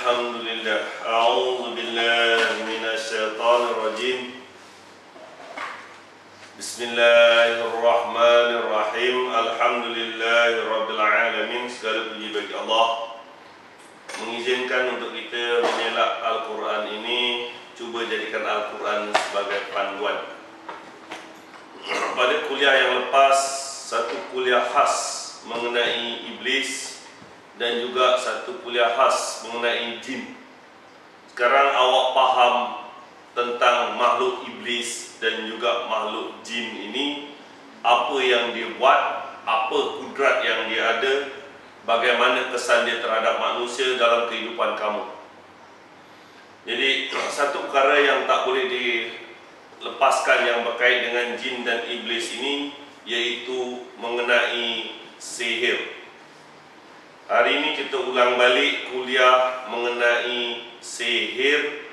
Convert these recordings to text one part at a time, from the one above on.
Alhamdulillah. A'udzu billahi minasyaitonir rajim. Bismillahirrahmanirrahim. Alhamdulillahirabbil alamin. Segala puji bagi Allah mengizinkan untuk kita menelak Al-Quran ini. Cuba jadikan Al-Quran sebagai panduan. Pada kuliah yang lepas, satu kuliah khas mengenai iblis dan juga satu kuliah khas mengenai jin. Sekarang awak faham tentang makhluk iblis dan juga makhluk jin ini, apa yang dia buat, apa kudrat yang dia ada, bagaimana kesan dia terhadap manusia dalam kehidupan kamu. Jadi satu perkara yang tak boleh dilepaskan yang berkait dengan jin dan iblis ini, iaitu mengenai sihir. Hari ini kita ulang balik kuliah mengenai sihir.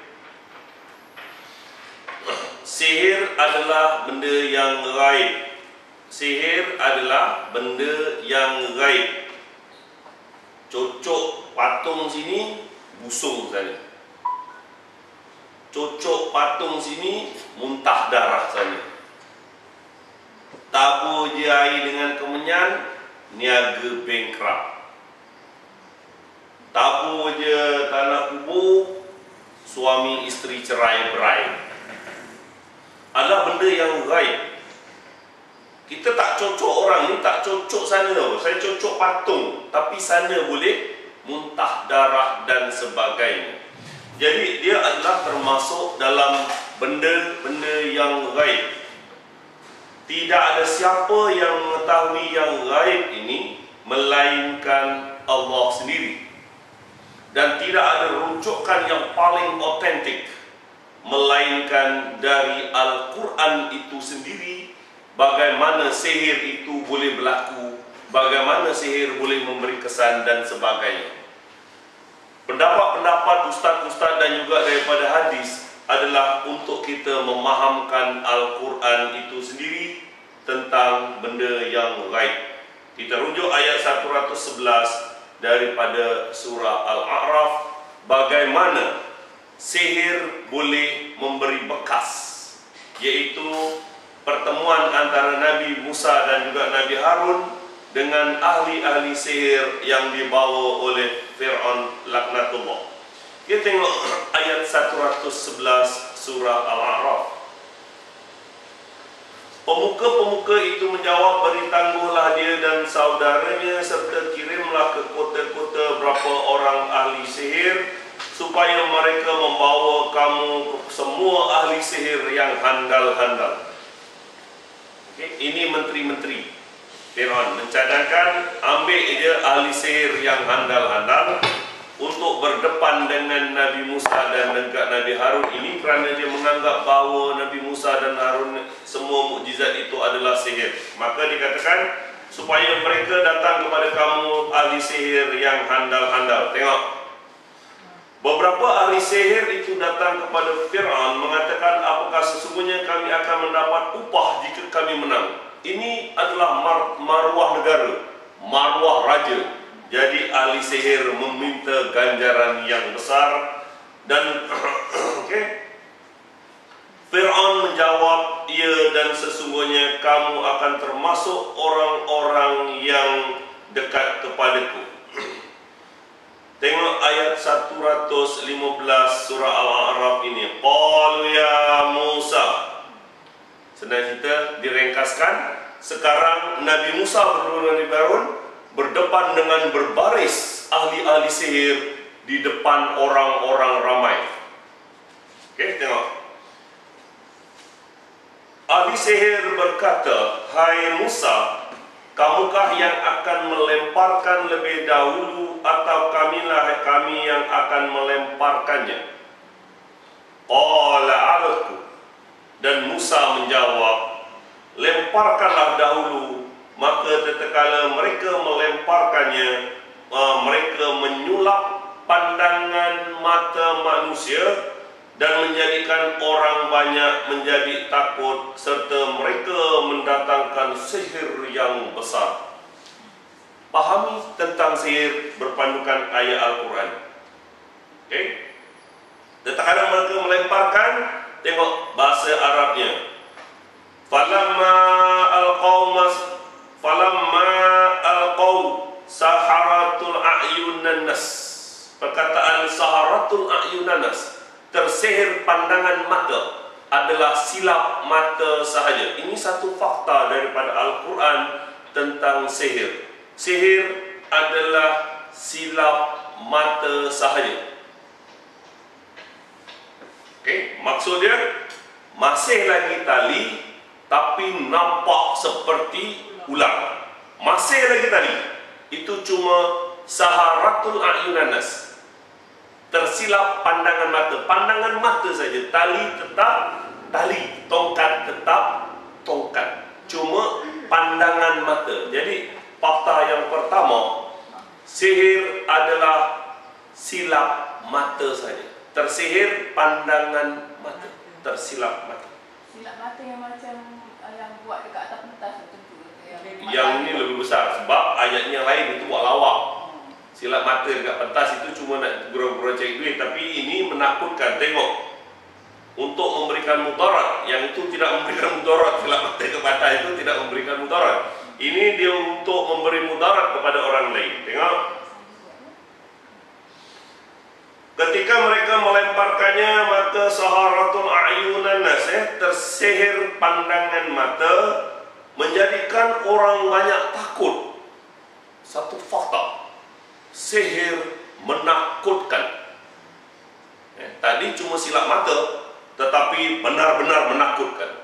Sihir adalah benda yang gaib. Sihir adalah benda yang gaib. Cocok patung sini, busung sana. Cocok patung sini, muntah darah sana. Tabur je air dengan kemenyan, niaga bankrupt. Tabur je tanah kubur, suami isteri cerai-berai. Adalah benda yang gaib. Kita tak cocok orang ni, tak cocok sana tau. Saya cocok patung, tapi sana boleh muntah darah dan sebagainya. Jadi dia adalah termasuk dalam benda-benda yang gaib. Tidak ada siapa yang mengetahui yang gaib ini melainkan Allah sendiri. Dan tidak ada rujukan yang paling otentik melainkan dari Al-Quran itu sendiri. Bagaimana sihir itu boleh berlaku, bagaimana sihir boleh memberi kesan dan sebagainya. Pendapat-pendapat ustaz-ustaz dan juga daripada hadis adalah untuk kita memahamkan Al-Quran itu sendiri tentang benda yang gaib. Kita rujuk ayat 111 daripada surah Al-A'raf, bagaimana sihir boleh memberi bekas, iaitu pertemuan antara Nabi Musa dan juga Nabi Harun dengan ahli-ahli sihir yang dibawa oleh Fir'aun laknatullah. Kita tengok ayat 111 surah Al-A'raf. Pemuka-pemuka itu menjawab, beri tangguhlah dia dan saudaranya serta kirimlah ke kota-kota berapa orang ahli sihir supaya mereka membawa kamu semua ahli sihir yang handal-handal. Ini menteri-menteri Fir'aun mencadangkan ambil dia ahli sihir yang handal-handal untuk berdepan dengan Nabi Musa dan juga Nabi Harun ini, kerana dia menganggap bahawa Nabi Musa dan Harun semua mukjizat itu adalah sihir. Maka dikatakan supaya mereka datang kepada kamu ahli sihir yang handal-handal. Tengok, beberapa ahli sihir itu datang kepada Fir'aun mengatakan, apakah sesungguhnya kami akan mendapat upah jika kami menang? Ini adalah maruah negara, maruah raja. Jadi ahli sihir meminta ganjaran yang besar. Dan Fir'aun menjawab, ya, dan sesungguhnya kamu akan termasuk orang-orang yang dekat kepadaku. Tengok ayat 115 surah Al-A'raf ini. Qalu ya Musa. Senang cerita, diringkaskan. Sekarang Nabi Musa berdua Nabi Harun berdepan dengan berbaris ahli-ahli sihir di depan orang-orang ramai. Tengok. Ahli sihir berkata, hai Musa, kamukah yang akan melemparkan lebih dahulu atau kami yang akan melemparkannya? Qala alqu. Dan Musa menjawab, lemparkanlah dahulu. Maka tatkala mereka melemparkannya, mereka menyulap pandangan mata manusia dan menjadikan orang banyak menjadi takut, serta mereka mendatangkan sihir yang besar. Pahami tentang sihir berpandukan ayat Al-Quran. Okay? Dan terkadang mereka melemparkan, tengok bahasa Arabnya. Falamma alqaw saharatul a'yunan nas. Perkataan saharatul a'yunan nas, tersihir pandangan mata, adalah silap mata sahaja. Ini satu fakta daripada Al-Quran tentang sihir. Sihir adalah silap mata sahaja. Okay? Maksud dia, masih lagi tali tapi nampak seperti ular. Masih lagi tali. Itu cuma saharatul a'yunan nas, tersilap pandangan mata. Pandangan mata saja. Tali tetap tali, tongkat tetap tongkat, cuma pandangan mata. Jadi fakta yang pertama, sihir adalah silap mata saja. Tersihir pandangan mata, tersilap mata. Silap mata yang macam yang buat dekat atas pentas tentu. Yang ini lebih besar sebab ayatnya lain itu buat lawak. Silap mata dekat pentas itu cuma nak gurau-gurau cari duit, tapi ini menakutkan. Tengok, untuk memberikan mudarat, yang itu tidak memberikan mudarat. Silap mata ke pantas itu tidak memberikan mudarat. Ini dia untuk memberi mudarat kepada orang lain. Tengok, ketika mereka melemparkannya, maka saharatul a'yunan nas, tersihir pandangan mata, menjadikan orang banyak takut. Satu fakta, sihir menakutkan. Tadi cuma silap mata, tetapi benar-benar menakutkan.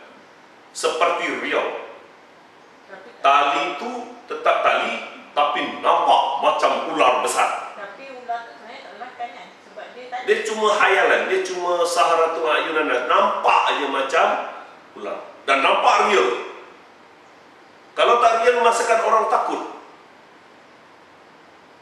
Seperti riau. Tali itu tetap tali, tapi nampak macam ular besar. Tapi ular sebenarnya tak makan kan? Sebab Dia cuma hayalan, dia cuma saharatul a'yunan nas, nampak aja macam ular. Dan nampak real. Kalau tak real, masakan orang takut.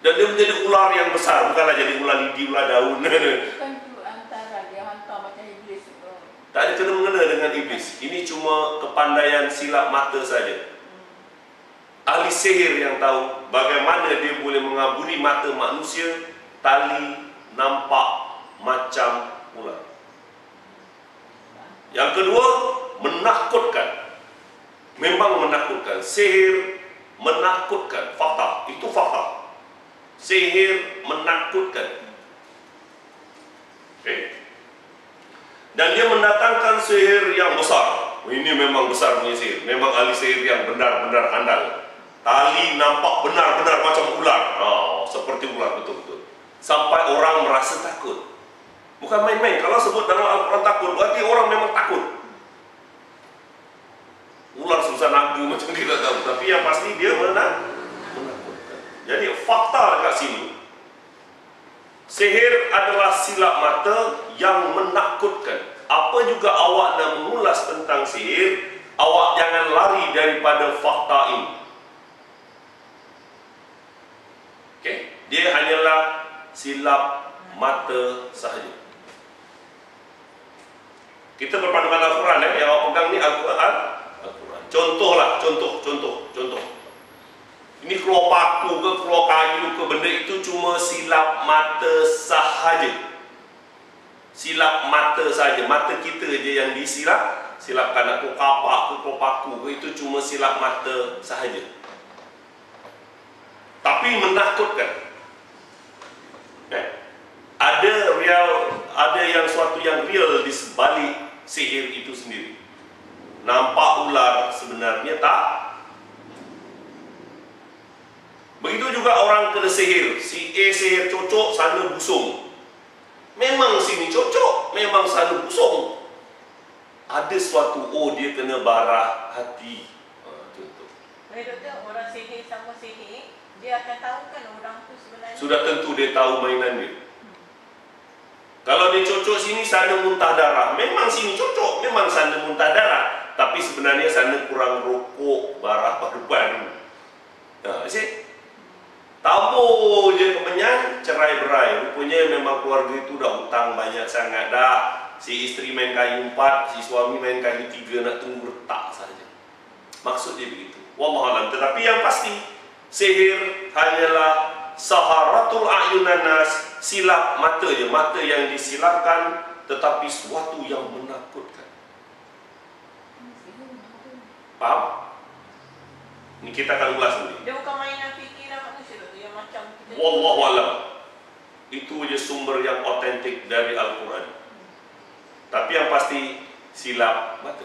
Dan dia menjadi ular yang besar, bukanlah jadi ular lidi, ular daun. Bukan tu antara dia hantar macam iblis itu. Tak ada kena-mengena dengan iblis. Ini cuma kepandaian silap mata saja. Ahli sihir yang tahu bagaimana dia boleh mengabuli mata manusia, tali nampak macam ular. Yang kedua, menakutkan. Memang menakutkan. Sihir menakutkan. Fakta. Itu fakta. Sihir menakutkan. Okay. Dan dia mendatangkan sihir yang besar. Ini memang besar punya sihir. Memang ahli sihir yang benar-benar handal. Tali nampak benar-benar macam ular. Seperti ular, betul-betul. Sampai orang merasa takut. Bukan main-main. Kalau sebut dalam Al-Quran takut, berarti orang memang takut. Ular susah nagu macam kita tahu. Tapi yang pasti dia menakutkan. Jadi fakta dekat sini, sihir adalah silap mata yang menakutkan. Apa juga awak nak mengulas tentang sihir, awak jangan lari daripada fakta ini. Okay? Dia hanyalah silap mata sahaja. Kita berpandukan Al-Quran, yang awak pegang ni Al-Quran. Contohlah, contoh. Ini keluar paku ke, keluar kayu ke, benda itu cuma silap mata sahaja. Silap mata sahaja. Mata kita je yang disilap. Silapkan aku kapak ke, keluar paku ke, itu cuma silap mata sahaja. Tapi menakutkan. Ada yang suatu yang real di sebalik sihir itu sendiri. Nampak ular, sebenarnya tak. Begitu juga orang kena sihir. Si A sihir cocok, sana busung. Memang sini cocok, memang sana busung. Ada suatu, dia kena barah hati. Contoh. doktor, orang sihir sama sihir, dia akan tahu kan orang tu sebenarnya. Sudah tentu dia tahu mainan dia. Kalau dia cocok sini, sana muntah darah. Memang sini cocok, memang sana muntah darah. Tapi sebenarnya sana kurang rokok, barah paru-paru. Tabur je kemenyan, cerai berai. Rupanya memang keluarga itu dah hutang banyak sangat dah. Si isteri main kayu 4, si suami main kayu 3, nak tunggu retak saja. Maksud dia begitu. Wallahualam. Tetapi yang pasti, sihir hanyalah saharatul a'yunan nas, silap mata je, mata yang disilapkan, tetapi sesuatu yang menakutkan. Faham? Ini kita akan ulas nanti. Dia bukan mainan fikiran manusia tu, yang macam kita. Wallahualam. Itu je sumber yang otentik dari Al-Quran. Tapi yang pasti silap mata.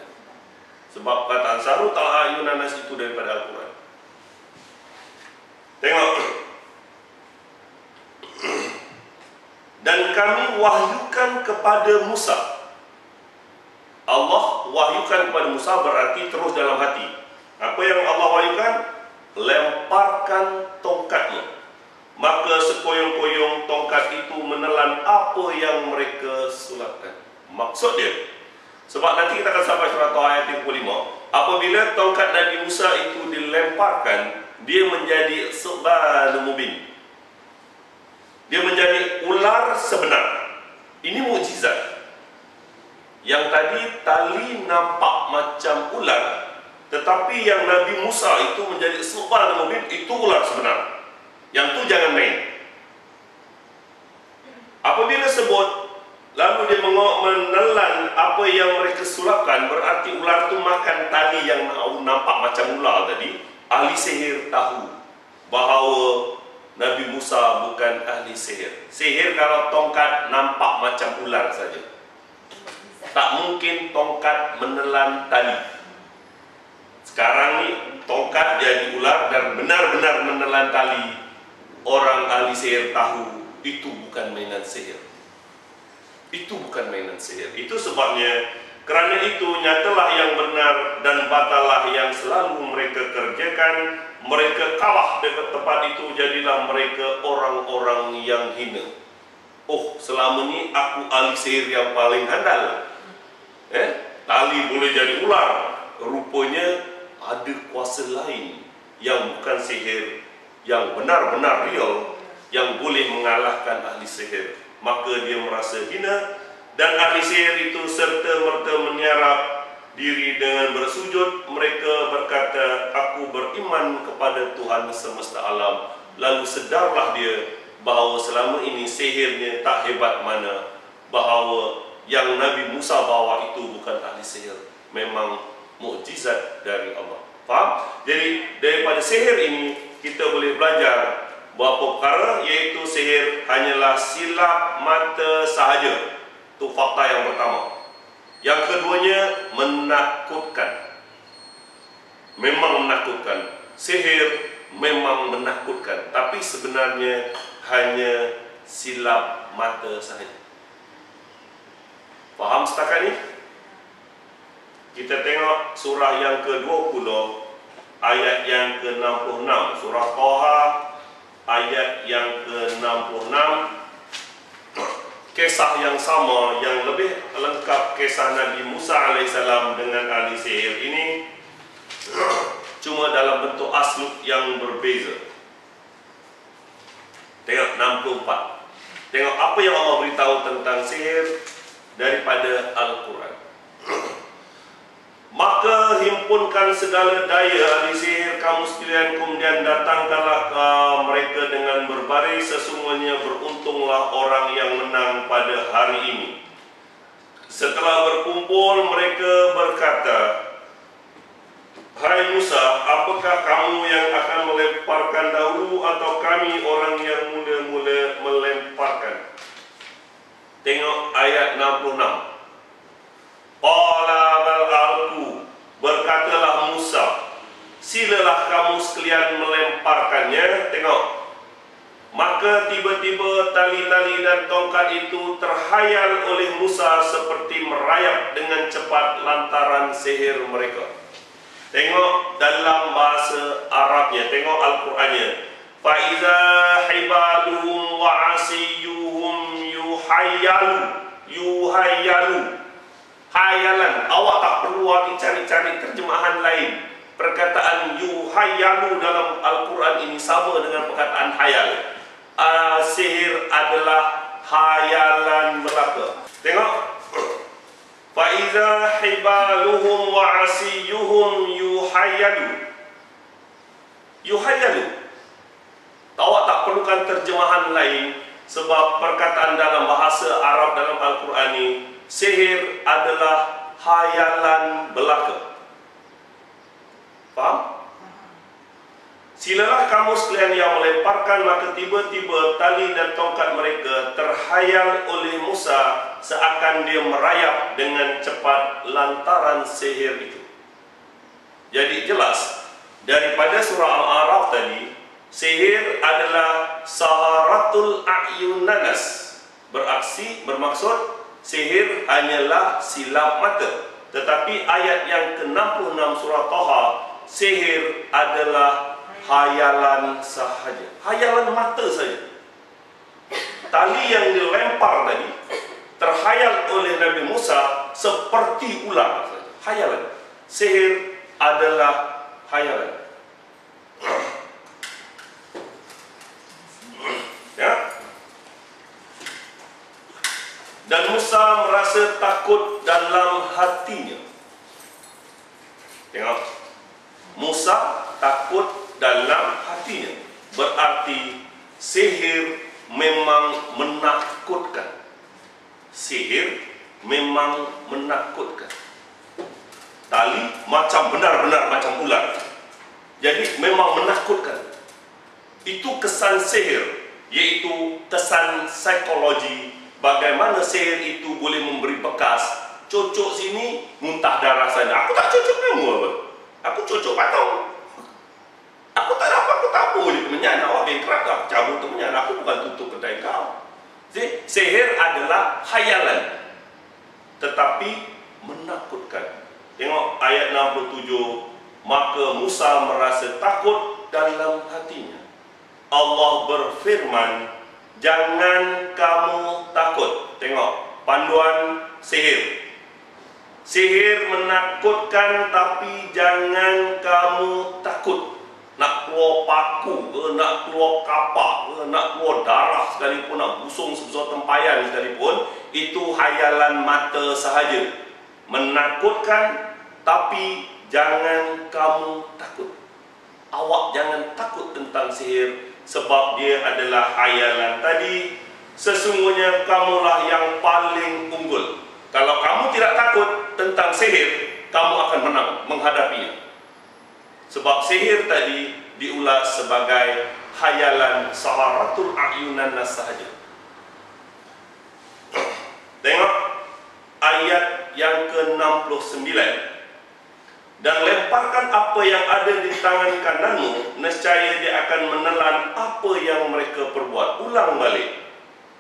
Sebab kataan saru ta'ayunan nas itu daripada Al-Quran. Tengok. Dan kami wahyukan kepada Musa. Allah wahyukan kepada Musa berarti terus dalam hati. Apa yang Allah wahyukan? Lemparkan tongkatmu. Maka sekoyong-koyong tongkat itu menelan apa yang mereka sulapkan. Maksud dia, sebab nanti kita akan sampai surah ayat 55. Apabila tongkat Nabi Musa itu dilemparkan, dia menjadi sulban mubin. Dia menjadi ular sebenar. Ini mukjizat. Yang tadi tali nampak macam ular, tetapi yang Nabi Musa itu menjadi sulban mubin, itu ular sebenar. Yang tu jangan main. Apabila sebut, lalu dia menelan apa yang mereka sulapkan, berarti ular tu makan tali yang nampak macam ular tadi. Ahli sihir tahu bahawa Nabi Musa bukan ahli sihir. Sihir kalau tongkat nampak macam ular saja. Tak mungkin tongkat menelan tali. Sekarang ni tongkat jadi ular dan benar-benar menelan tali. Orang ahli sihir tahu itu bukan mainan sihir. Itu bukan mainan sihir. Itu sebabnya, kerana itu nyatalah yang benar dan batalah yang selalu mereka kerjakan. Mereka kalah dekat tempat itu, jadilah mereka orang-orang yang hina. Oh, selama ni aku ahli sihir yang paling handal. Tali boleh jadi ular. Rupanya ada kuasa lain yang bukan sihir, yang benar-benar real, yang boleh mengalahkan ahli sihir. Maka dia merasa hina, dan ahli sihir itu serta-merta menyarap diri dengan bersujud. Mereka berkata, aku beriman kepada Tuhan semesta alam. Lalu sedarlah dia bahawa selama ini sihirnya tak hebat mana, bahawa yang Nabi Musa bawa itu bukan ahli sihir, memang mukjizat dari Allah. Faham? Jadi daripada sihir ini kita boleh belajar beberapa perkara, iaitu sihir hanyalah silap mata sahaja. Itu fakta yang pertama. Yang keduanya, menakutkan. Memang menakutkan. Sihir memang menakutkan, tapi sebenarnya hanya silap mata sahaja. Faham setakat ni? Kita tengok surah yang ke-20, ayat yang ke-66. Surah Taha, ayat yang ke-66. Kisah yang sama, yang lebih lengkap, kisah Nabi Musa AS dengan ahli sihir ini, cuma dalam bentuk aslub yang berbeza. Tengok 64. Tengok apa yang Allah beritahu tentang sihir daripada Al-Quran. Maka himpunkan segala daya ahli sihir kamu sekalian, kemudian datangkanlah mereka dengan berbaris. Sesungguhnya beruntunglah orang yang menang pada hari ini. Setelah berkumpul, mereka berkata, hai Musa, apakah kamu yang akan melemparkan dahulu, atau kami orang yang mula-mula melemparkan? Tengok ayat 66. Qala bal alqu, berkatalah Musa, silalah kamu sekalian melemparkannya. Tengok. Maka tiba-tiba tali-tali dan tongkat itu terhayal oleh Musa seperti merayap dengan cepat lantaran sihir mereka. Tengok dalam bahasa Arabnya, tengok Al-Qurannya. Fa iza hibaluhum wa asiyuhum yuhayyalu. Hayalan, awak tak perlu lagi cari-cari terjemahan lain. Perkataan yuhayyalu dalam Al-Quran ini sama dengan perkataan hayal. Sihir adalah hayalan belaka. Tengok. Faiza hibaluhum wa asiyuhum yuhayyalu. Yuhayyalu. Awak tak perlukan terjemahan lain. Sebab perkataan dalam bahasa Arab dalam Al-Quran ini, sihir adalah hayalan belaka. Faham? Silalah kamu sekalian yang melemparkan, maka tiba-tiba tali dan tongkat mereka terhayal oleh Musa seakan dia merayap dengan cepat lantaran sihir itu. Jadi jelas daripada surah Al-A'raf tadi, sihir adalah saharatul a'yunanas. Bermaksud sihir hanyalah silap mata. Tetapi ayat yang ke-66 surah Taha, sihir adalah hayalan sahaja, hayalan mata saja. Tali yang dilempar tadi terhayal oleh Nabi Musa seperti ular saja. Hayalan. Sihir adalah hayalan. Ya. Dan Musa merasa takut dalam hatinya. Tengok, Musa takut dalam hatinya. Berarti sihir memang menakutkan. Sihir memang menakutkan. Tali macam benar-benar macam ular. Jadi memang menakutkan. Itu kesan sihir, yaitu kesan psikologi. Bagaimana sihir itu boleh memberi bekas. Cocok sini, muntah darah sana. Aku tak cocok kamu apa? Aku cocok patong. Aku tak dapat, aku tak boleh temenyan. Awak bengkrak, aku cabut temenyan. Aku bukan tutup kedai kau. Jadi, sihir adalah hayalan, tetapi menakutkan. Tengok ayat 67. Maka Musa merasa takut dalam hatinya. Allah berfirman, jangan kamu takut. Tengok, panduan sihir. Sihir menakutkan, tapi jangan kamu takut. Nak keluar paku ke, nak keluar kapak ke, nak keluar darah sekalipun, nak busung sebesar tempayan sekalipun, itu hayalan mata sahaja. Menakutkan, tapi jangan kamu takut. Awak jangan takut tentang sihir, sebab dia adalah hayalan tadi. Sesungguhnya kamulah yang paling unggul. Kalau kamu tidak takut tentang sihir, kamu akan menang menghadapinya. Sebab sihir tadi diulas sebagai hayalan saharatul a'yunanas sahaja. Tengok ayat yang ke-69. Dan lemparkan apa yang ada di tangan kananmu, nescaya dia akan menelan apa yang mereka perbuat. Ulang balik.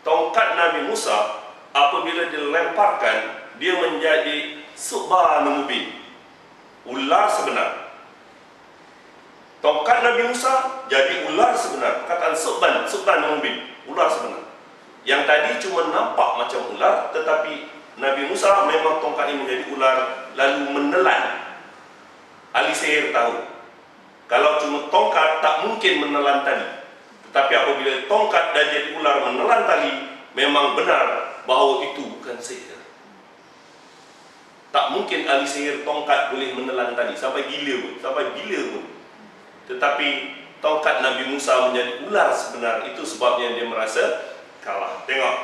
Tongkat Nabi Musa apabila dilemparkan, dia menjadi subhanul mubin, ular sebenar. Tongkat Nabi Musa jadi ular sebenar. Perkataan subhanul mubin, ular sebenar. Yang tadi cuma nampak macam ular, tetapi Nabi Musa memang tongkat ini menjadi ular lalu menelan. Ahli sihir tahu, kalau cuma tongkat tak mungkin menelan tali. Tetapi apabila tongkat dan jadi ular menelan tali, memang benar bahawa itu bukan sihir. Tak mungkin ahli sihir tongkat boleh menelan tali sampai gila pun. Tetapi tongkat Nabi Musa menjadi ular sebenar, itu sebabnya dia merasa kalah. Tengok,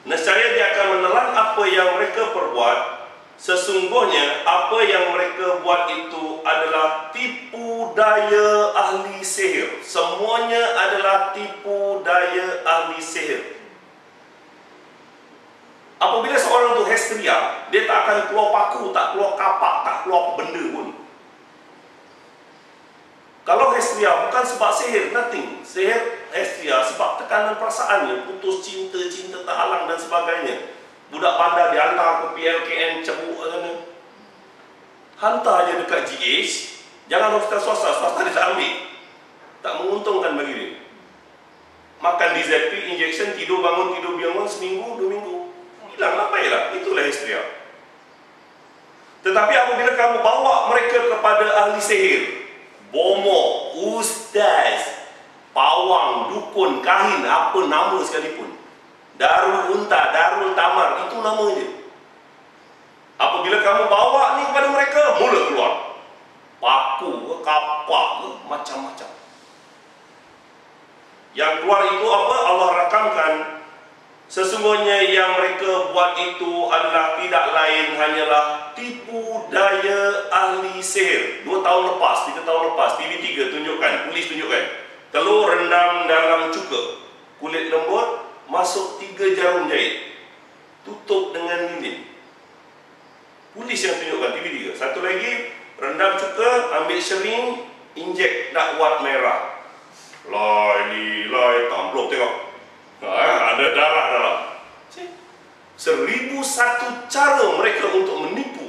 nescaya dia akan menelan apa yang mereka perbuat. Sesungguhnya apa yang mereka buat itu adalah tipu daya ahli sihir. Semuanya adalah tipu daya ahli sihir. Apabila seorang itu histeria, dia tak akan keluar paku, tak keluar kapak, tak keluar benda pun. Kalau histeria bukan sebab sihir, nothing. Sihir, histeria sebab tekanan perasaannya, putus cinta, cinta tak halang dan sebagainya. Budak bandar dihantar ke PLKN cabuk sana. Hantar je dekat GH. Jangan hospital swasta dia tak ambil. Tak menguntungkan bagi dia. Makan DZP, injection, tidur bangun seminggu, 2 minggu. Hilanglah, baiklah. Itulah histeria. Tetapi apabila kamu bawa mereka kepada ahli sihir, bomo, ustaz, pawang, dukun, kahin, apa nama sekalipun, Darul Unta, Darul Tamar, itu nama dia. Apabila kamu bawa ni kepada mereka, mula keluar paku ke, kapak ke, macam-macam. Yang keluar itu apa? Allah rakamkan. Sesungguhnya yang mereka buat itu adalah tidak lain hanyalah tipu daya ahli sihir. 2 tahun lepas, 3 tahun lepas, TV3 tunjukkan, polis tunjukkan. Telur rendam dalam cuka, kulit lembut, masuk 3 jarum jahit, tutup dengan lilin. Polis yang tunjukkan, TV3. Satu lagi, rendam cuka, ambil syring, injek dakwat merah. Lai, tamplok tengok. Ada darah dalam. 1001 cara mereka untuk menipu.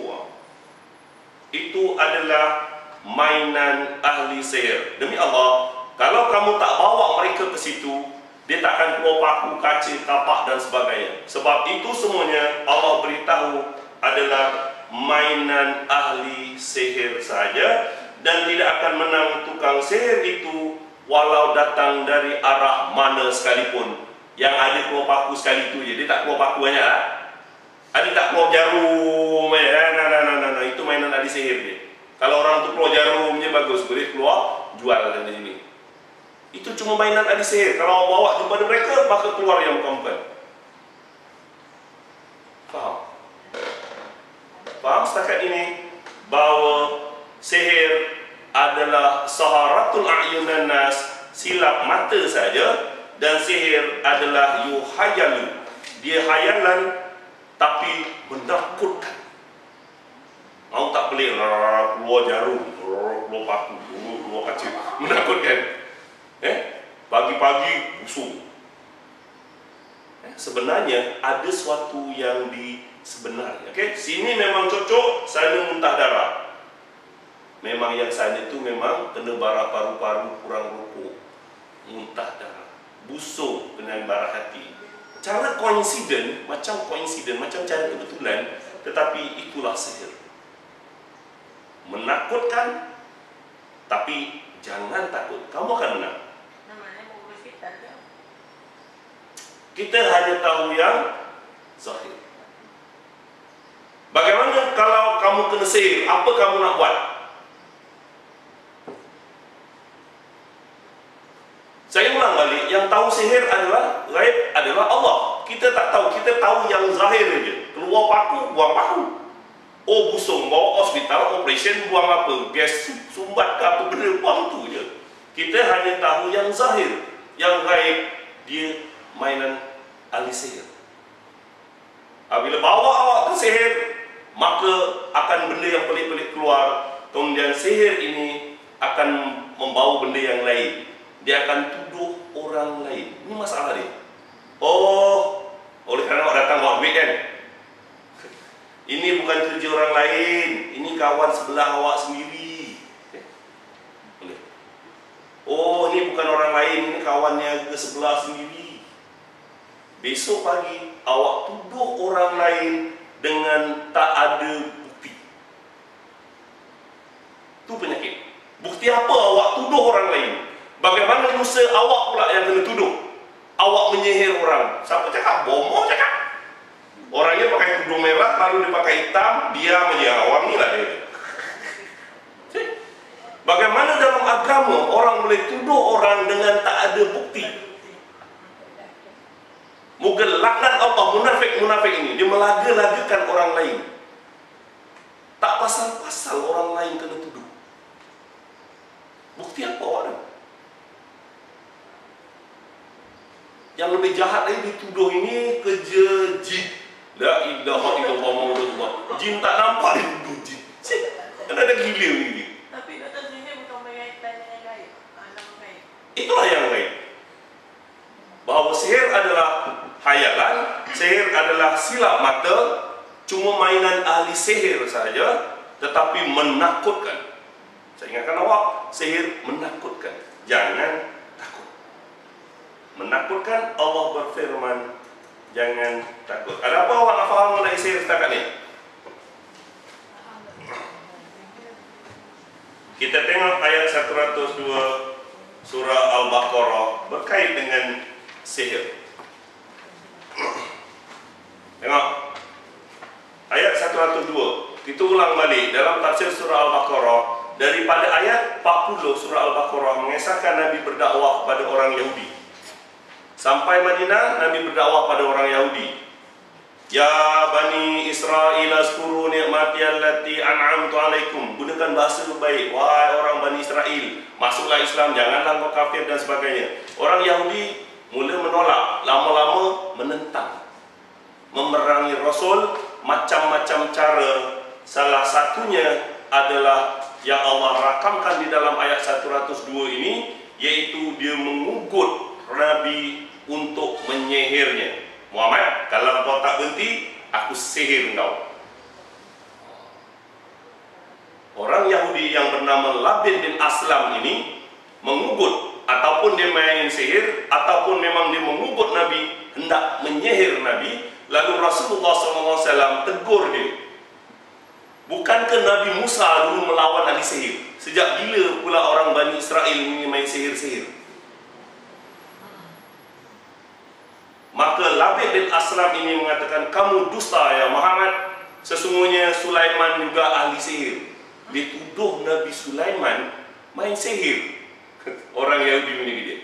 Itu adalah mainan ahli sihir. Demi Allah, kalau kamu tak bawa mereka ke situ, dia tak akan keluar paku, kaca, tapak dan sebagainya. Sebab itu semuanya Allah beritahu adalah mainan ahli sihir saja, dan tidak akan menang tukang sihir itu walau datang dari arah mana sekalipun. Yang ada keluar paku sekali itu je, dia tak keluar paku banyak lah. Ada tak keluar jarum, nah, itu mainan ahli sihir dia. Kalau orang tu keluar jarum je bagus, boleh keluar jual dari sini. Itu cuma mainan ahli sihir. Kalau bawa jumpa mereka, maka keluar yang bukan-bukan. Faham? Faham setakat ini bahawa sihir adalah saharatul a'yunan nas, silap mata saja, dan sihir adalah yuhayalu, dia hayalan tapi menakutkan. Mau tak pelik, keluar jarum, keluar paku, keluar kaca, menakutkan. Pagi-pagi busung. Sebenarnya ada sesuatu yang di sebenarnya. Sini memang cocok, sana muntah darah. Memang yang sana itu memang kena bara paru-paru kurang rupuk, muntah darah, busung dengan bara hati. Cara koinsiden, macam cara kebetulan, tetapi itulah sihir. Menakutkan, tapi jangan takut, kamu akan menang. Kita hanya tahu yang zahir. Bagaimana kalau kamu kena sihir, apa kamu nak buat? Saya ulang balik, yang tahu sihir adalah gaib, adalah Allah. Kita tak tahu, kita tahu yang zahir saja. Keluar paku, buang paku. Oh busung, bawa hospital, operation, buang apa? Gas sumbat ke apa benda, buang tu je. Kita hanya tahu yang zahir. Yang gaib, dia mainan ahli sihir. Bila bawa awak ke sihir, maka akan benda yang pelik-pelik keluar. Kemudian sihir ini akan membawa benda yang lain. Dia akan tuduh orang lain. Ini masalah dia. Oh, oleh kerana awak datang bawa duit kan? Ini bukan kerja orang lain, ini kawan sebelah awak sendiri. Boleh. Oh, ini bukan orang lain, ini kawannya ke sebelah sendiri. Besok pagi awak tuduh orang lain dengan tak ada bukti. Itu penyakit. Bukti apa awak tuduh orang lain? Bagaimana dosa awak pula yang kena tuduh? Awak menyihir orang. Siapa cakap? Bomoh cakap. Orangnya pakai tudung merah, lalu dia pakai hitam, dia menyihir orang ni lah dia. Bagaimana dalam agama orang boleh tuduh orang dengan tak ada bukti? Moga laknat Allah, munafik-munafik ini, dia melaga-lagakan orang lain. Tak pasal-pasal orang lain kena tuduh. Bukti apa orang? Yang lebih jahat lagi dituduh ini kerja jin. La ilaha illallah Muhammadur. Jin tak nampak dituduh jin. Kan ada gila ni. Tapi doktor sihir bukan berkaitan dengan gaib. Itulah yang gaib. Bahawa sihir adalah hayalan, sihir adalah silap mata, cuma mainan ahli sihir saja, tetapi menakutkan. Saya ingatkan awak, sihir menakutkan. Jangan takut. Menakutkan, Allah berfirman, jangan takut. Ada apa awak nak faham mengenai sihir setakat ni? Kita tengok ayat 102 surah Al-Baqarah berkait dengan sihir. Tengok ayat 102. Kita ulang balik dalam tafsir surah Al-Baqarah. Daripada ayat 40 surah Al-Baqarah mengesahkan Nabi berdakwah kepada orang Yahudi. Sampai Madinah, Nabi berdakwah pada orang Yahudi. Ya Bani Israel azkuru ni'mati allati an'amtu alaikum. Gunakan bahasa baik, wahai orang Bani Israel, masuklah Islam, janganlah kau kafir dan sebagainya. Orang Yahudi mula menolak, lama-lama menentang, memerangi Rasul macam-macam cara. Salah satunya adalah yang Allah rakamkan di dalam ayat 102 ini, yaitu dia mengugut Nabi untuk menyihirnya. Muhammad, kalau kau tak berhenti, aku sihir kau. Orang Yahudi yang bernama Labid bin Aslam ini mengugut, ataupun dia main sihir, ataupun memang dia mengugut Nabi, hendak menyihir Nabi. Lalu Rasulullah SAW tegur dia. Bukankah Nabi Musa dulu melawan ahli sihir? Sejak bila pula orang Bani Israel ini main sihir-sihir? Maka Labid bin Aslam ini mengatakan, kamu dusta ya Muhammad. Sesungguhnya Sulaiman juga ahli sihir. Dituduh Nabi Sulaiman main sihir. Orang Yahudi ini dia.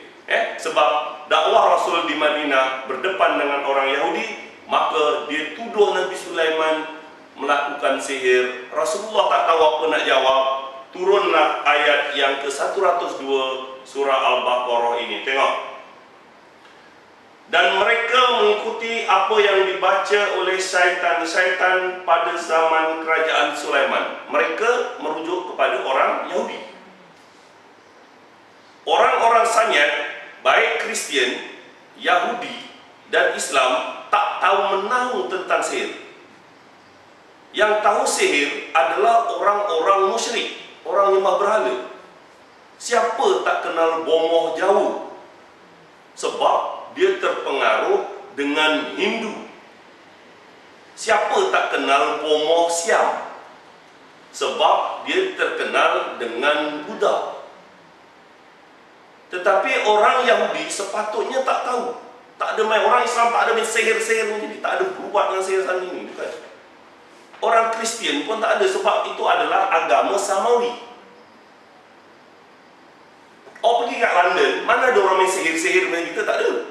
Sebab dakwah Rasul di Madinah berdepan dengan orang Yahudi, maka dia tuduh Nabi Sulaiman melakukan sihir. Rasulullah tak tahu apa nak jawab. Turunlah ayat yang ke-102 surah Al-Baqarah ini. Tengok. Dan mereka mengikuti apa yang dibaca oleh syaitan-syaitan pada zaman kerajaan Sulaiman. Mereka merujuk kepada orang Yahudi. Orang-orang Sanyat, baik Kristian, Yahudi dan Islam, tak tahu menahu tentang sihir. Yang tahu sihir adalah orang-orang musyrik, orang nyembah berhala. Siapa tak kenal bomoh jauh? Sebab dia terpengaruh dengan Hindu. Siapa tak kenal bomoh Siam? Sebab dia terkenal dengan Buddha. Tetapi orang Yahudi sepatutnya tak tahu. Tak ada main, orang Islam tak ada main sihir-sihir ni, tak ada berubah dengan sihir sana ni, bukan. Orang Kristian pun tak ada, sebab itu adalah agama Samawi. Oh, pergi kat London, mana ada orang main sihir-sihir macam kita? Tak ada.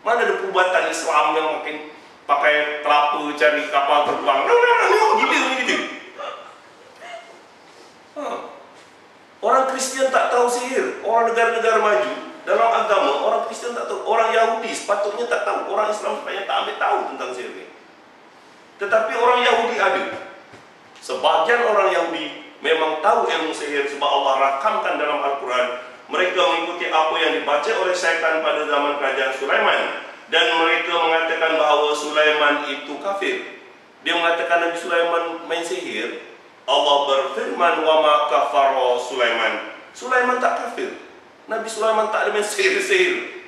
Mana ada perubatan Islam yang makin pakai kelapa cari kapal terbang. Gila ni gitu. Orang Kristian tak tahu sihir. Orang negara-negara maju dalam agama, orang Kristian tak tahu. Orang Yahudi sepatutnya tak tahu. Orang Islam sepatutnya tak ambil tahu tentang sihir ni. Tetapi orang Yahudi ada. Sebahagian orang Yahudi memang tahu ilmu sihir, sebab Allah rakamkan dalam Al-Quran. Mereka mengikuti apa yang dibaca oleh syaitan pada zaman kerajaan Sulaiman. Dan mereka mengatakan bahawa Sulaiman itu kafir. Dia mengatakan Nabi Sulaiman main sihir. Allah berfirman, wa ma kafara Sulaiman. Sulaiman tak kafir. Nabi Sulaiman tak ada main sihir-sihir.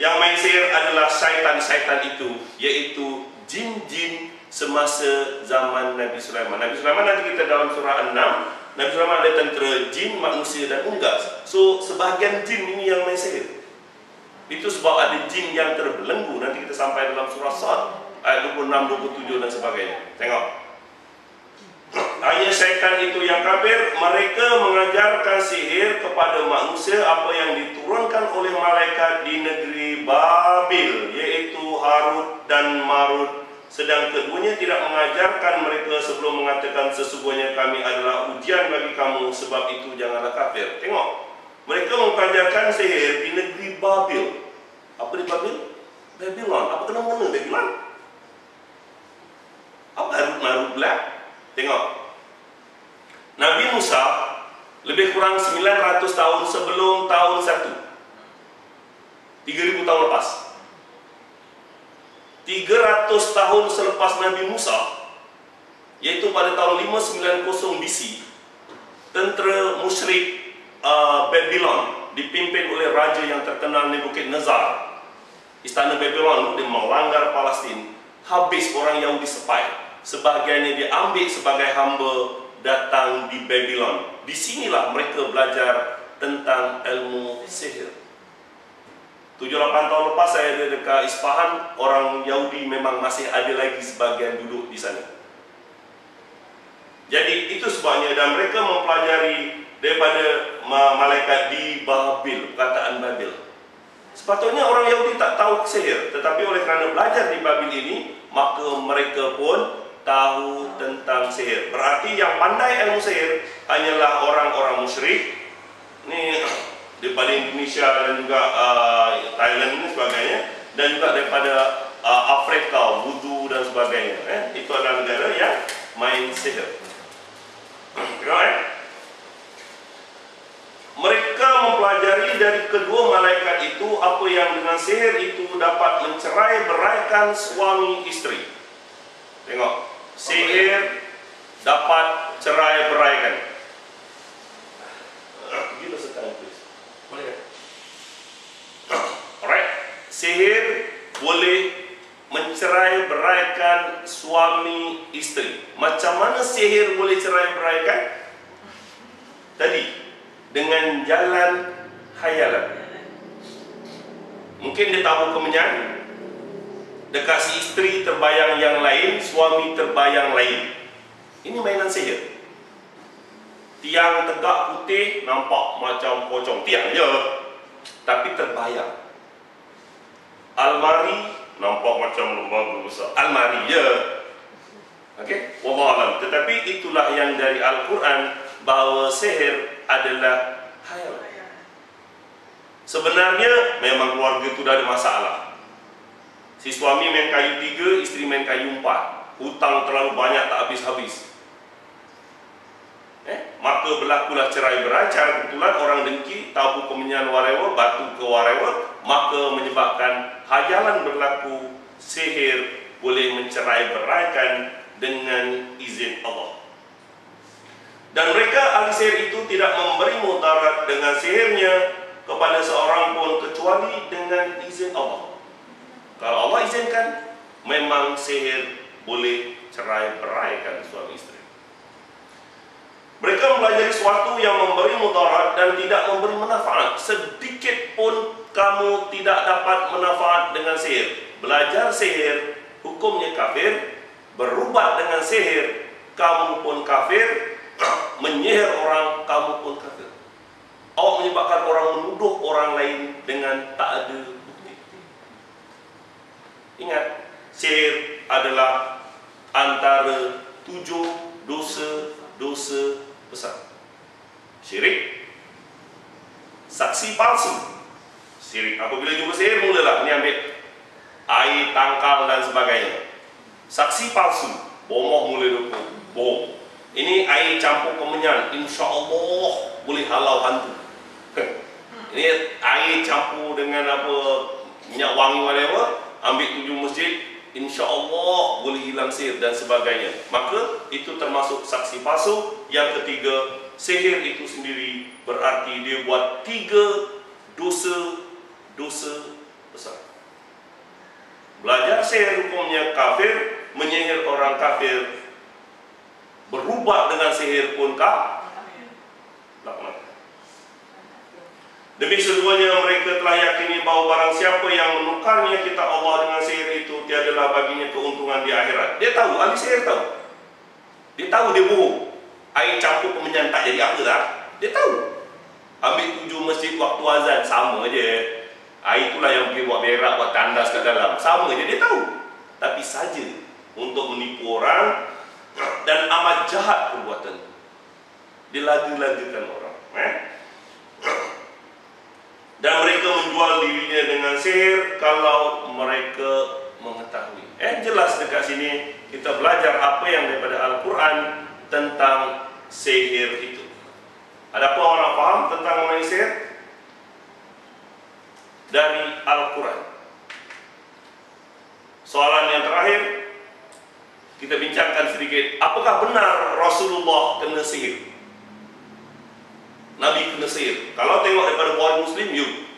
Yang main sihir adalah syaitan-syaitan itu, yaitu jin-jin semasa zaman Nabi Sulaiman. Nabi Sulaiman nanti kita dalam surah 6. Nabi Sulaiman ada tentera jin, manusia dan unggas. So, sebahagian jin ini yang main sihir. Itu sebab ada jin yang terbelenggu. Nanti kita sampai dalam surah Sad, ayat 26, 27 dan sebagainya. Tengok. Ayat syaitan itu yang kafir, mereka mengajarkan sihir kepada manusia apa yang diturunkan oleh malaikat di negeri Babil, yaitu Harut dan Marut. Sedang keduanya tidak mengajarkan mereka sebelum mengatakan sesungguhnya kami adalah ujian bagi kamu, sebab itu janganlah kafir. Tengok, mereka mengajarkan sihir di negeri Babil. Apa di Babil? Babylon. Apa kena-mengena Babylon? Apa Harut-Marut pula? Tengok, Nabi Musa lebih kurang 900 tahun sebelum tahun 1, 3000 tahun lepas. 300 tahun selepas Nabi Musa, yaitu pada tahun 590 BC, tentera musyrik Babylon dipimpin oleh raja yang terkenal Nebukadnezar. Istana Babylon dia melanggar Palestin, habis orang Yahudi sepai. Sebahagiannya diambil sebagai hamba datang di Babylon. Di sinilah mereka belajar tentang ilmu sihir. 7-8 tahun lepas saya ada dekat Isfahan, orang Yahudi memang masih ada lagi sebagian duduk di sana. Jadi itu sebabnya, dan mereka mempelajari daripada malaikat di Babil, perkataan Babil. Sepatutnya orang Yahudi tak tahu sihir, tetapi oleh kerana belajar di Babil ini, maka mereka pun tahu tentang sihir. Berarti yang pandai ilmu sihir hanyalah orang-orang musyrik. Ni daripada Indonesia dan juga Thailand dan sebagainya, dan juga daripada Afrika, Wudu dan sebagainya. Itu adalah negara yang main sihir. Tengok mereka mempelajari dari kedua malaikat itu apa yang dengan sihir itu dapat mencerai beraikan suami isteri. Tengok, sihir dapat cerai beraikan. Gila sekali, please. Boleh kan? Alright, sihir boleh mencerai beraikan suami isteri. Macam mana sihir boleh cerai beraikan? Tadi dengan jalan khayalan. Mungkin dia tahu kemenyan, dekat si isteri terbayang yang lain, suami terbayang lain. Ini mainan sihir. Tiang tegak putih nampak macam pocong. Tiang je, tapi terbayang. Almari nampak macam lembaga besar. Almari je. Okey, wallahualam. Tetapi itulah yang dari Al-Quran, bahawa sihir adalah khayal. Sebenarnya memang keluarga itu dah ada masalah. Si suami main kayu 3, isteri main kayu 4. Hutang terlalu banyak tak habis-habis. Maka berlakulah cerai berai. Cara kebetulan orang dengki, tabu kemenyan whatever, batu ke whatever, maka menyebabkan hayalan berlaku. Sihir boleh mencerai beraikan dengan izin Allah. Dan mereka ahli sihir itu tidak memberi mudarat dengan sihirnya kepada seorang pun kecuali dengan izin Allah. Kalau Allah izinkan, memang sihir boleh cerai beraikan suami isteri. Mereka mempelajari sesuatu yang memberi mudarat dan tidak memberi manfaat. Sedikit pun kamu tidak dapat manfaat dengan sihir. Belajar sihir, hukumnya kafir. Berubat dengan sihir, kamu pun kafir. Menyihir orang, kamu pun kafir. Awak menyebabkan orang menuduh orang lain dengan tak ada bukti. Ingat, sihir adalah antara 7 dosa besar. Syirik, saksi palsu. Syirik, apabila jumpa sihir, mulalah ni ambil air, tangkal dan sebagainya. Saksi palsu, bomoh mula dulu, bohong. Ini air campur kemenyan, insya Allah boleh halau hantu. Ini air campur dengan apa, minyak wangi whatever, ambil 7 masjid, insya Allah boleh hilang sihir dan sebagainya. Maka itu termasuk saksi palsu. Yang ketiga, sihir itu sendiri berarti dia buat 3 dosa besar. Belajar sihir hukumnya kafir, menyihir orang kafir. Berubat dengan sihir pun laknat. Demi seduanya mereka telah yakini bahawa barang siapa yang menukarnya kitab Allah dengan sihir itu, tiadalah baginya keuntungan di akhirat. Dia tahu, ahli sihir tahu. Dia tahu dia bohong. Air campur kemenyan tak jadi apa tak? Dia tahu. Ambil 7 masjid waktu azan, sama je. Air itulah yang pergi buat berak, buat tandas kat dalam. Sama je, dia tahu. Tapi saja untuk menipu orang dan amat jahat perbuatan. Dilagu-lagukan orang. Dan mereka menjual dirinya dengan sihir kalau mereka mengetahui. Jelas dekat sini kita belajar apa yang daripada Al-Quran tentang sihir itu. Ada apa orang faham tentang mengenai sihir? Dari Al-Quran. Soalan yang terakhir, kita bincangkan sedikit. Apakah benar Rasulullah kena sihir? Nabi kena sihir. Kalau tengok daripada Bukhari Muslim,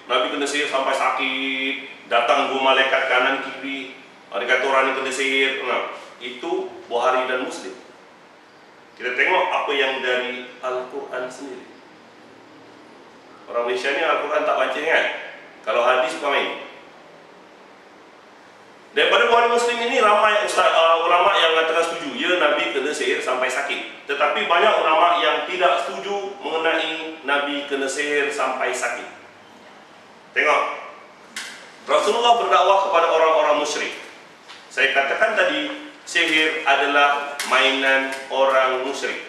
Nabi kena sihir sampai sakit, datang 2 malaikat kanan kiri, ada kata orang yang kena sihir. Itu Bukhari dan Muslim. Kita tengok apa yang dari Al-Quran sendiri. Orang Malaysia ni Al-Quran tak baca kan? Kalau hadis bukan main. Daripada Bukhari Muslim ini ramai ulama yang mengatakan setuju, ya Nabi kena sihir sampai sakit. Tetapi banyak ulama yang tidak setuju mengenai Nabi kena sihir sampai sakit. Tengok, Rasulullah berdakwah kepada orang-orang musyrik. Saya katakan tadi, sihir adalah mainan orang musyrik.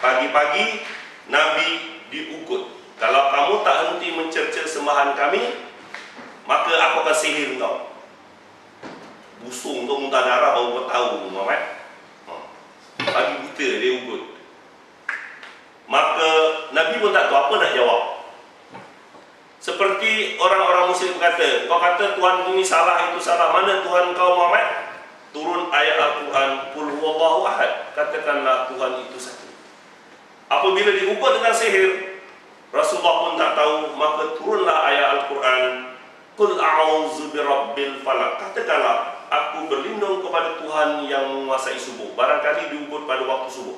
Pagi-pagi Nabi diugut. Kalau kamu tak henti mencerca sembahan kami, maka aku akan sihir kau. Busung tu muntah darah baru tahu Muhammad. Pagi buta dia ugut. Maka Nabi pun tak tahu apa nak jawab. Seperti orang-orang musyrik berkata, kau kata Tuhan ini salah, itu salah. Mana Tuhan kau Muhammad? Turun ayat Al-Quran, Qul huwallahu ahad. Katakanlah Tuhan itu satu. Apabila diugut dengan sihir, Rasulullah pun tak tahu, maka turunlah ayat Al-Quran, Qul a'udzu birabbil falaq. Katakanlah, aku berlindung kepada Tuhan yang menguasai subuh. Barangkali diugut pada waktu subuh.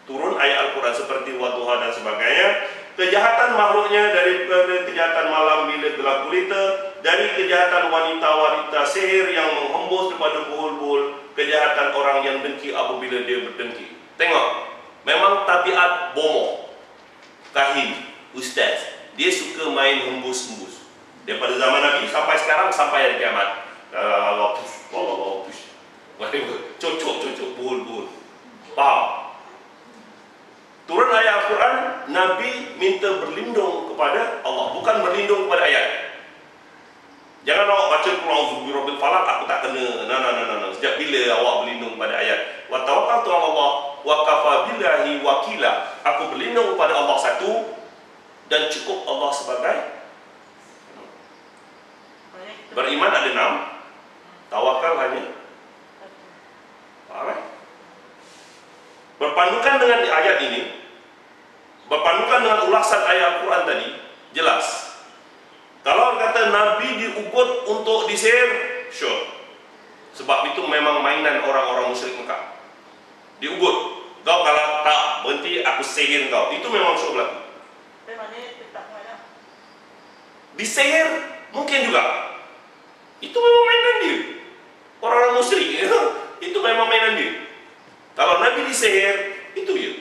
Turun ayat Al-Quran seperti wadduha dan sebagainya. Kejahatan makhluknya daripada kejahatan malam bila gelap gulita, dari kejahatan wanita-wanita sihir yang menghembus daripada buhul-buhul, kejahatan orang yang dengki apabila dia berdengki. Tengok, memang tabiat bomoh, kahin, ustaz, dia suka main hembus-hembus. Daripada zaman Nabi sampai sekarang, sampai hari kiamat. Cocok buhul-buhul. Faham? Turun ayat Al-Quran, Nabi minta berlindung kepada Allah, bukan berlindung kepada ayat. Jangan awak baca Qul a'udzu birabbil falaq, aku tak kena. Nah. Sejak bila awak berlindung pada ayat? Wa tawakkaltu 'ala Allah wa kafa billahi wakila. Aku berlindung kepada Allah satu dan cukup Allah sebagai. Beriman ada 6, tawakal hanya. Faham? Berpandukan dengan ayat ini, berpandukan dengan ulasan ayat Al-Quran tadi, jelas. Kalau kata Nabi diugut untuk disihir, sure. Sebab itu memang mainan orang-orang musyrik Mekah. Diugut. Kau kalau tak berhenti, aku sihir kau. Itu memang sure berlaku. Disihir mungkin juga. Itu memang mainan dia. Orang-orang musyrik itu memang mainan dia. Kalau Nabi disihir, itu ya.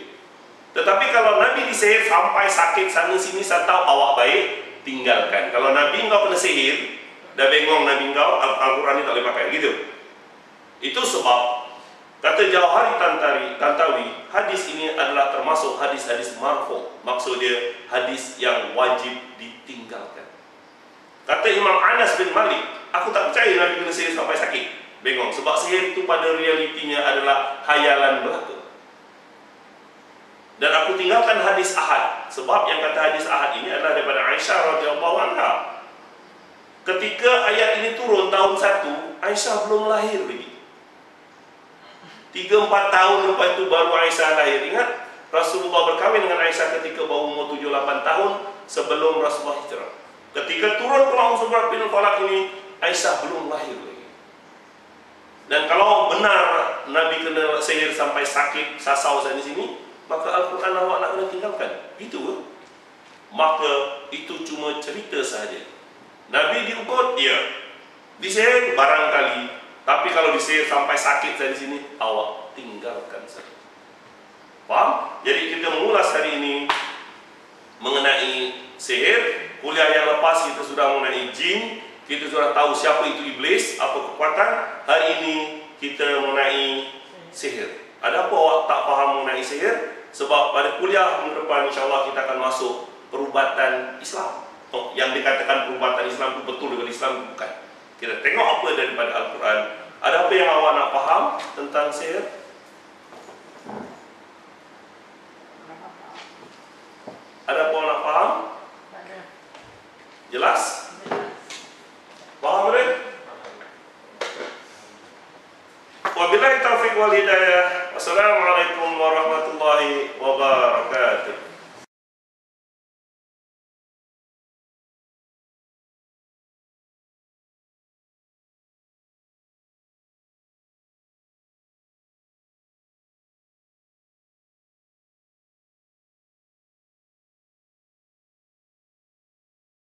Tetapi kalau Nabi disihir sampai sakit sana sini, saya tahu awak baik, tinggalkan. Kalau Nabi engkau kena sihir, dah bengong Nabi engkau, Al-Quran ini tak boleh pakai, gitu. Itu sebab, kata Jauhari Tantawi, hadis ini adalah termasuk hadis-hadis marfu'. Maksud dia, hadis yang wajib ditinggalkan. Kata Imam Anas bin Malik, aku tak percaya Nabi kena sihir sampai sakit, bengong. Sebab sihir itu pada realitinya adalah hayalan belaka. Dan aku tinggalkan hadis ahad. Sebab yang kata hadis ahad ini adalah daripada Aisyah radhiyallahu anha. Ketika ayat ini turun tahun 1, Aisyah belum lahir lagi. 3-4 tahun lepas itu baru Aisyah lahir. Ingat, Rasulullah berkahwin dengan Aisyah ketika baru umur 7-8 tahun sebelum Rasulullah hijrah. Ketika turun Qul a'udzu birabbil falaq ini, Aisyah belum lahir lagi. Dan kalau benar Nabi kena sihir sampai sakit, sasau sana sini, maka Al-Quran awak nak kena tinggalkan. Gitu ke? Maka itu cuma cerita sahaja. Nabi diugut, ya. Disihir barangkali. Tapi kalau disihir sampai sakit sana sini, awak tinggalkan saja. Faham? Jadi kita mengulas hari ini mengenai sihir. Kuliah yang lepas kita sudah mengenai jin. Kita sudah tahu siapa itu iblis, apa kekuatan. Hari ini kita mengenai sihir. Ada apa awak tak faham mengenai sihir? Sebab pada kuliah minggu depan insyaAllah kita akan masuk perubatan Islam. Yang dikatakan perubatan Islam itu betul dengan Islam, bukan. Kita tengok apa daripada Al-Quran. Ada apa yang awak nak faham tentang sihir? Ada apa nak faham? Jelas? Faham boleh? Wabillahi taufiq wal hidayah.